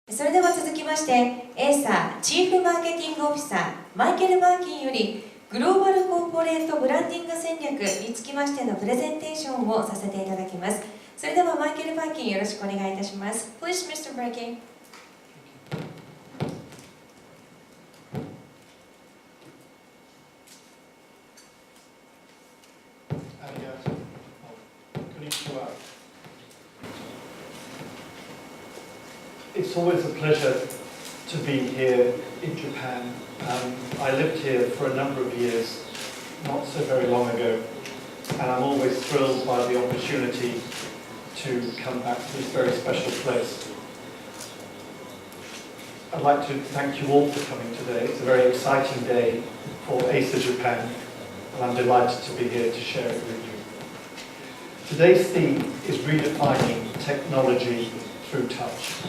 それでは続きまして、エイサーチーフマーケティングオフィサーマイケル・バーキンよりグローバルコーポレートブランディング戦略につきましてのプレゼンテーションをさせていただきます。それではマイケル・バーキンよろしくお願いいたします。Please, Mr. Birkin. It's always a pleasure to be here in Japan. I lived here for a number of years, not so very long ago, and I'm always thrilled by the opportunity to come back to this very special place. I'd like to thank you all for coming today. It's a very exciting day for Acer Japan, and I'm delighted to be here to share it with you. Today's theme is redefining technology through touch.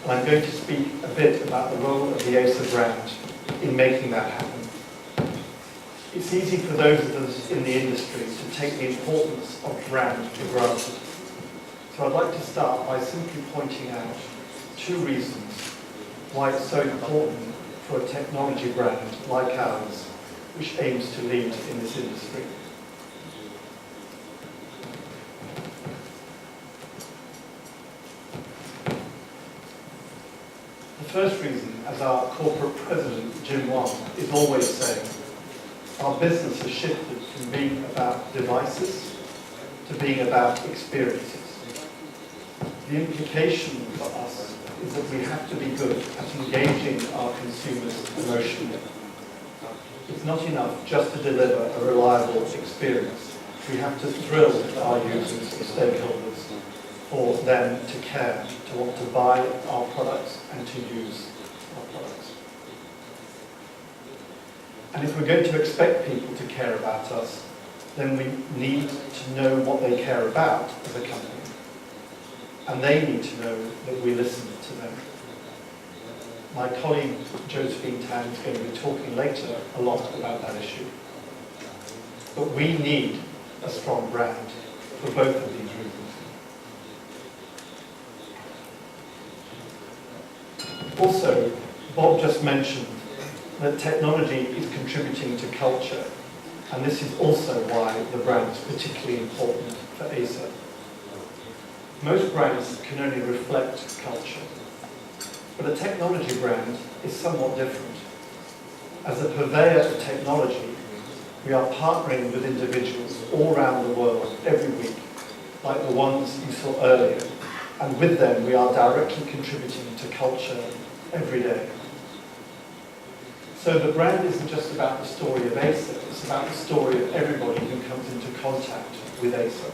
And I'm going to speak a bit about the role of the Acer brand in making that happen. It's easy for those of us in the industry to take the importance of brand for granted. So I'd like to start by simply pointing out two reasons why it's so important for a technology brand like ours, which aims to lead in this industry. The first reason, as our corporate president, Jim Wong, is always saying, our business has shifted from being about devices to being about experiences. The implication for us is that we have to be good at engaging our consumers emotionally. It's not enough just to deliver a reliable experience. We have to thrill our users and stakeholders for them to care, to want to buy our products and to use our products. And if we're going to expect people to care about us, then we need to know what they care about as a company. And they need to know that we listen to them. My colleague Josephine Tan is going to be talking later a lot about that issue. But we need a strong brand for both of these reasons. Also, Bob just mentioned that technology is contributing to culture, and this is also why the brand is particularly important for Acer. Most brands can only reflect culture, but a technology brand is somewhat different. As a purveyor of technology, we are partnering with individuals all around the world every week, like the ones you saw earlier, and with them we are directly contributing to culture every day. So the brand isn't just about the story of Acer, it's about the story of everybody who comes into contact with Acer.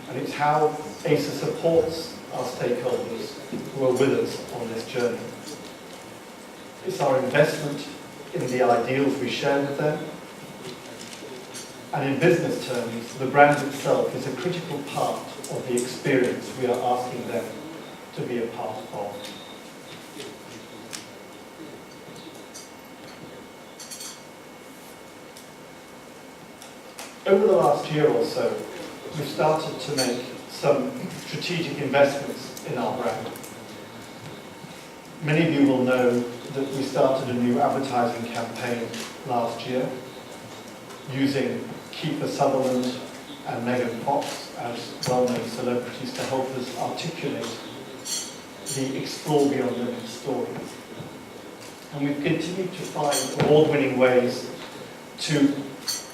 And it's how Acer supports our stakeholders who are with us on this journey. It's our investment in the ideals we share with them. And in business terms, the brand itself is a critical part of the experience we are asking them to be a part of. Over the last year or so, we've started to make some strategic investments in our brand. Many of you will know that we started a new advertising campaign last year using Kiefer Sutherland and Megan Fox as well-known celebrities to help us articulate the Explore Beyond Limits story. And we've continued to find award-winning ways to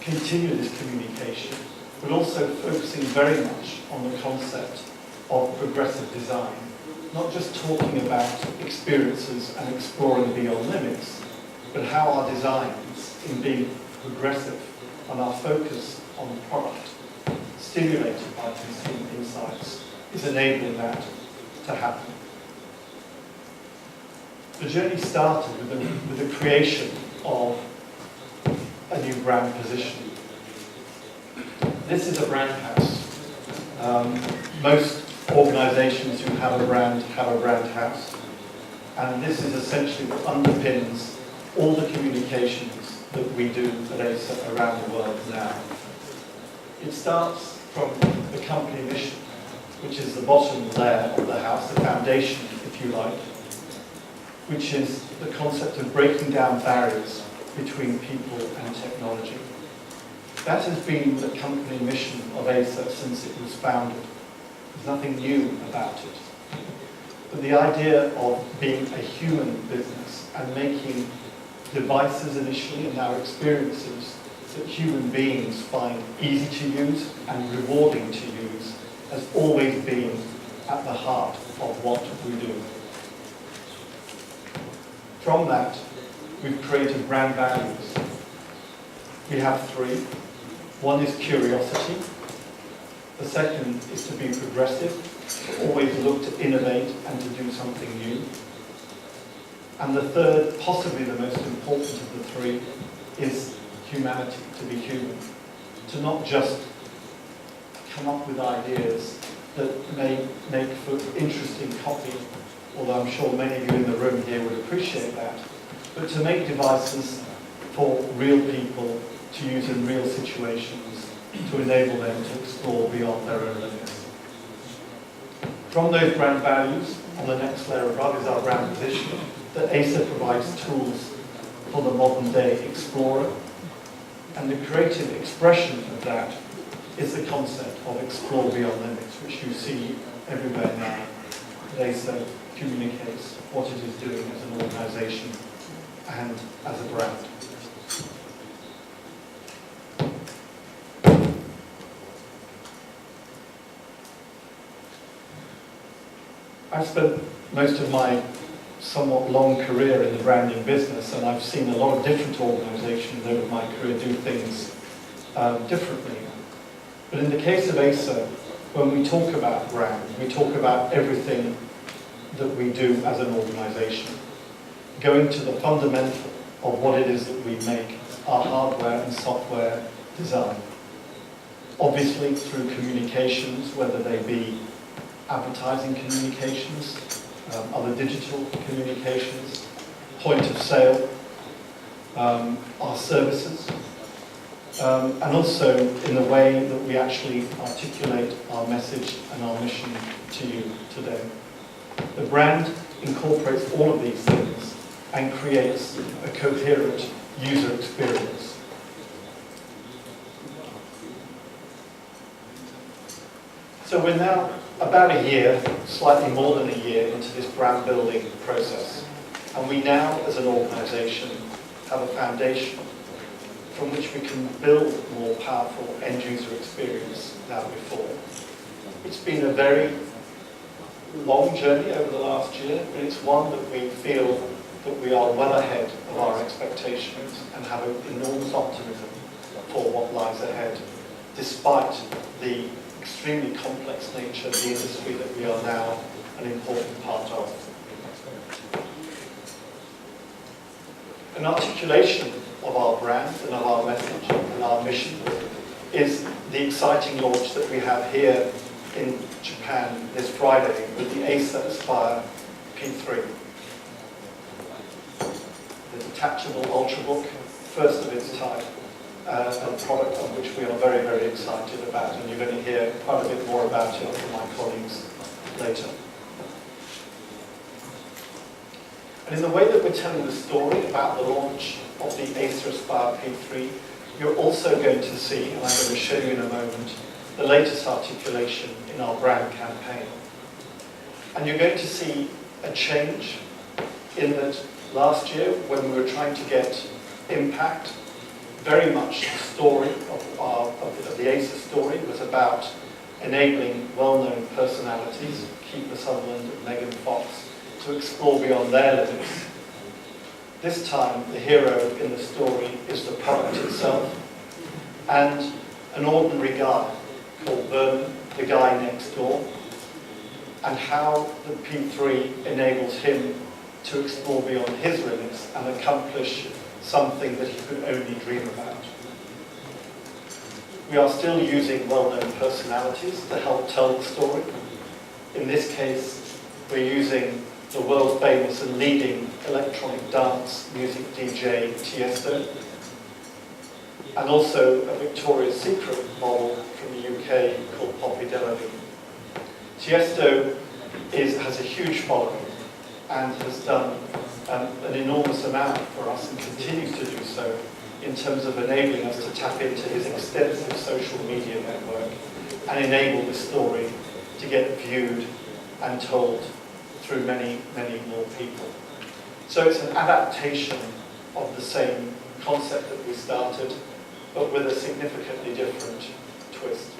continue this communication, but also focusing very much on the concept of progressive design, not just talking about experiences and exploring beyond limits, but how our designs, in being progressive and our focus on the product, stimulated by consumer insights, is enabling that to happen. The journey started with the creation of a new brand position. This is a brand house. Most organisations who have a brand house, and this is essentially what underpins all the communications that we do at Acer around the world now. It starts from the company mission, which is the bottom layer of the house, the foundation, if you like, which is the concept of breaking down barriers between people and technology. That has been the company mission of Acer since it was founded. There's nothing new about it. But the idea of being a human business and making devices initially and now experiences that human beings find easy to use and rewarding to use has always been at the heart of what we do. From that, we've created brand values. We have three. One is curiosity. The second is to be progressive, to always look to innovate and to do something new. And the third, possibly the most important of the three, is humanity, to be human. To not just come up with ideas that may make for interesting copy, although I'm sure many of you in the room here would appreciate that, but to make devices for real people to use in real situations to enable them to explore beyond their own limits. From those brand values, on the next layer above is our brand positioning, that Acer provides tools for the modern day explorer. And the creative expression of that is the concept of explore beyond limits, which you see everywhere now. That Acer communicates what it is doing as an organisation and as a brand. I've spent most of my somewhat long career in the branding business, and I've seen a lot of different organisations over my career do things differently. But in the case of Acer, when we talk about brand, we talk about everything that we do as an organisation, going to the fundamental of what it is that we make, our hardware and software design. Obviously through communications, whether they be advertising communications, other digital communications, point of sale, our services, and also in the way that we actually articulate our message and our mission to you today. The brand incorporates all of these things and creates a coherent user experience. So we're now about a year, slightly more than a year, into this brand building process. And we now, as an organisation, have a foundation from which we can build more powerful end-user experience than before. It's been a very long journey over the last year, but it's one that we feel that we are well ahead of our expectations and have an enormous optimism for what lies ahead, despite the extremely complex nature of the industry that we are now an important part of. An articulation of our brand and of our message and our mission is the exciting launch that we have here in Japan this Friday with the Acer Aspire P3. The detachable ultrabook, first of its type. A product on which we are very, very excited about, and you're going to hear quite a bit more about it from my colleagues later. And in the way that we're telling the story about the launch of the Acer Aspire P3, you're also going to see, and I'm going to show you in a moment, the latest articulation in our brand campaign. And you're going to see a change in that last year, when we were trying to get impact, very much the story of the Acer story was about enabling well-known personalities, Kiefer Sutherland and Megan Fox, to explore beyond their limits. This time, the hero in the story is the product itself, and an ordinary guy called Vernon, the guy next door, and how the P3 enables him to explore beyond his limits and accomplish something that he could only dream about. We are still using well-known personalities to help tell the story. In this case, we're using the world famous and leading electronic dance music DJ Tiesto, and also a Victoria's Secret model from the UK called Poppy Delavine. Tiesto has a huge following. and has done an enormous amount for us and continues to do so in terms of enabling us to tap into his extensive social media network and enable the story to get viewed and told through many, many more people. So it's an adaptation of the same concept that we started, but with a significantly different twist.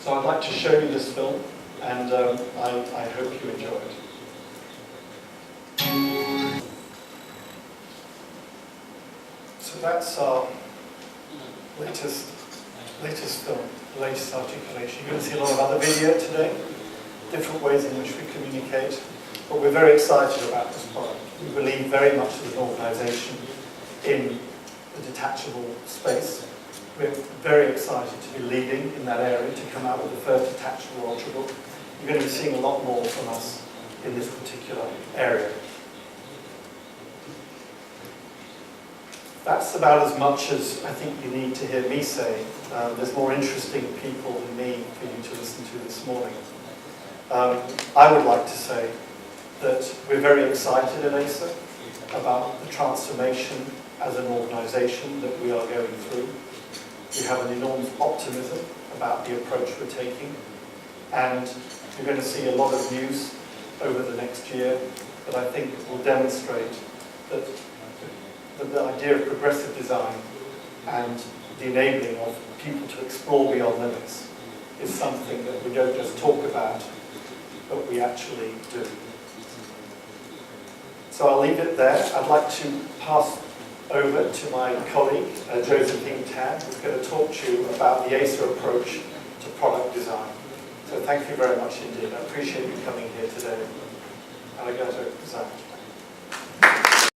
So I'd like to show you this film, and I hope you enjoy it. So that's our latest film, the latest articulation. You're going to see a lot of other video today, different ways in which we communicate, but we're very excited about this product. We believe very much as an organisation in the detachable space. We're very excited to be leading in that area, to come out with the first detachable ultrabook. You're going to be seeing a lot more from us in this particular area. That's about as much as I think you need to hear me say. There's more interesting people than me for you to listen to this morning. I would like to say that we're very excited at Acer about the transformation as an organisation that we are going through. We have an enormous optimism about the approach we're taking, and you're going to see a lot of news over the next year that I think will demonstrate that the idea of progressive design and the enabling of people to explore beyond limits is something that we don't just talk about, but we actually do. So I'll leave it there. I'd like to pass over to my colleague, Josephine Tan, who's going to talk to you about the Acer approach to product design. So thank you very much indeed. I appreciate you coming here today. Arigato gozaimasu.